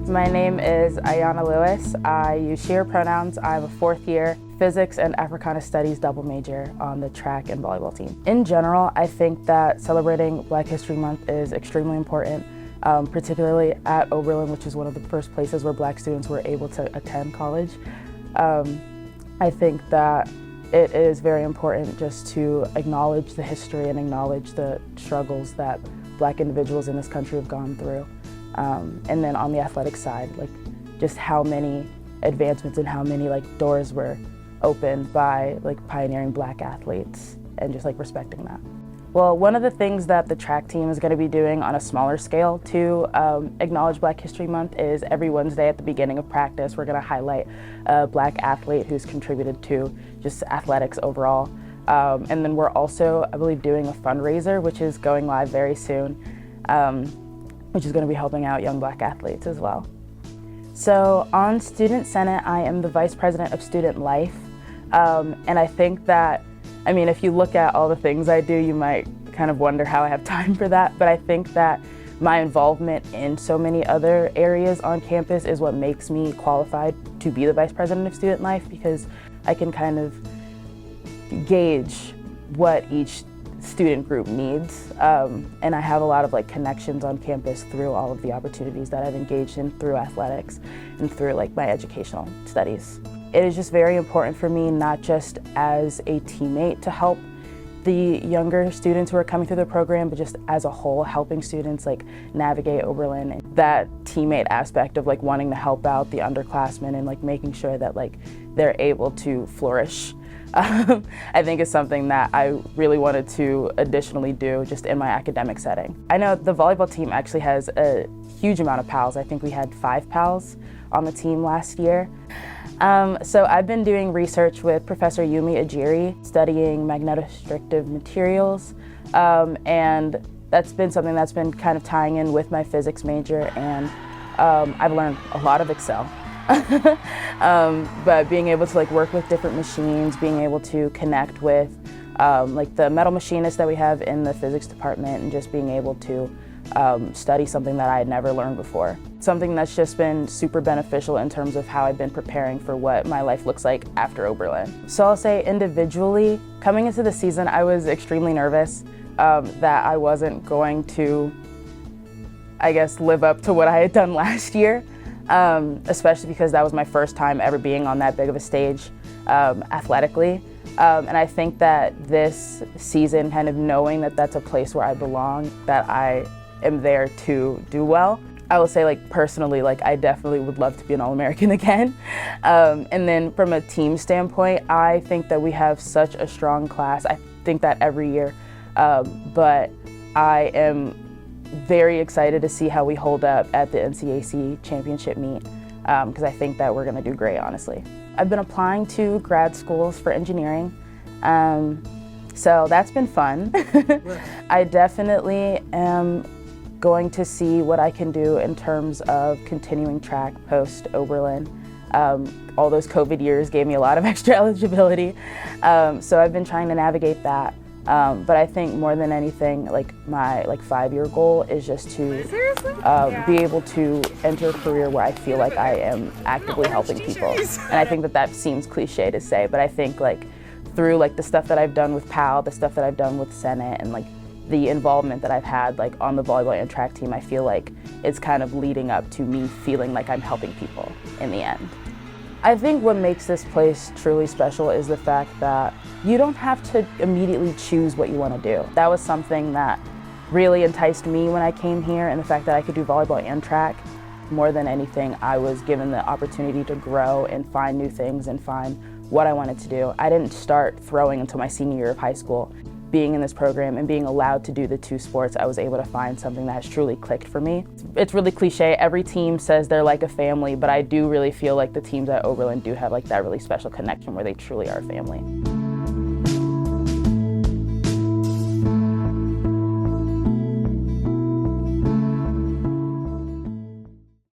My name is Iyanna Lewis. I use she, her pronouns. I'm a fourth year physics and Africana studies double major on the track and volleyball team. In general, I think that celebrating Black History Month is extremely important, particularly at Oberlin, which is one of the first places where Black students were able to attend college. I think that it is very important just to acknowledge the history and acknowledge the struggles that Black individuals in this country have gone through. And then on the athletic side, like just how many advancements and how many doors were opened by pioneering Black athletes and just respecting that. Well, one of the things that the track team is going to be doing on a smaller scale to acknowledge Black History Month is every Wednesday at the beginning of practice, we're going to highlight a Black athlete who's contributed to just athletics overall. And then we're also, I believe, doing a fundraiser, which is going live very soon, which is going to be helping out young Black athletes as well. So on Student Senate, I am the Vice President of Student Life. And I think that, if you look at all the things I do, you might kind of wonder how I have time for that. But I think that my involvement in so many other areas on campus is what makes me qualified to be the Vice President of Student Life, because I can kind of gauge what each student group needs. And I have a lot of connections on campus through all of the opportunities that I've engaged in through athletics and through my educational studies. It is just very important for me, not just as a teammate to help the younger students who are coming through the program, but just as a whole, helping students navigate Oberlin. That teammate aspect of wanting to help out the underclassmen and making sure that they're able to flourish. I think is something that I really wanted to additionally do just in my academic setting. I know the volleyball team actually has a huge amount of PALs. I think we had 5 PALs on the team last year. So I've been doing research with Professor Yumi Ajiri, studying magnetostrictive materials, and that's been something that's been kind of tying in with my physics major, and I've learned a lot of Excel. But being able to work with different machines, being able to connect with the metal machinists that we have in the physics department, and just being able to study something that I had never learned before. Something that's just been super beneficial in terms of how I've been preparing for what my life looks like after Oberlin. So I'll say individually, coming into the season, I was extremely nervous that I wasn't going to, live up to what I had done last year. Especially because that was my first time ever being on that big of a stage athletically. And I think that this season, kind of knowing that that's a place where I belong, that I am there to do well. I will say personally, I definitely would love to be an All-American again. And then from a team standpoint, I think that we have such a strong class. I think that every year, but I am very excited to see how we hold up at the NCAC championship meet, because I think that we're going to do great, honestly. I've been applying to grad schools for engineering, so that's been fun. I definitely am going to see what I can do in terms of continuing track post-Oberlin. All those COVID years gave me a lot of extra eligibility, so I've been trying to navigate that. But I think more than anything, my 5-year goal is just to be able to enter a career where I feel like I am actively helping people. And I think that seems cliche to say, but I think through the stuff that I've done with PAL, the stuff that I've done with Senate, and the involvement that I've had on the volleyball and track team, I feel like it's kind of leading up to me feeling like I'm helping people in the end. I think what makes this place truly special is the fact that you don't have to immediately choose what you want to do. That was something that really enticed me when I came here, and the fact that I could do volleyball and track. More than anything, I was given the opportunity to grow and find new things and find what I wanted to do. I didn't start throwing until my senior year of high school. Being in this program and being allowed to do the 2 sports, I was able to find something that has truly clicked for me. It's really cliche. Every team says they're like a family, but I do really feel like the teams at Oberlin do have that really special connection where they truly are a family.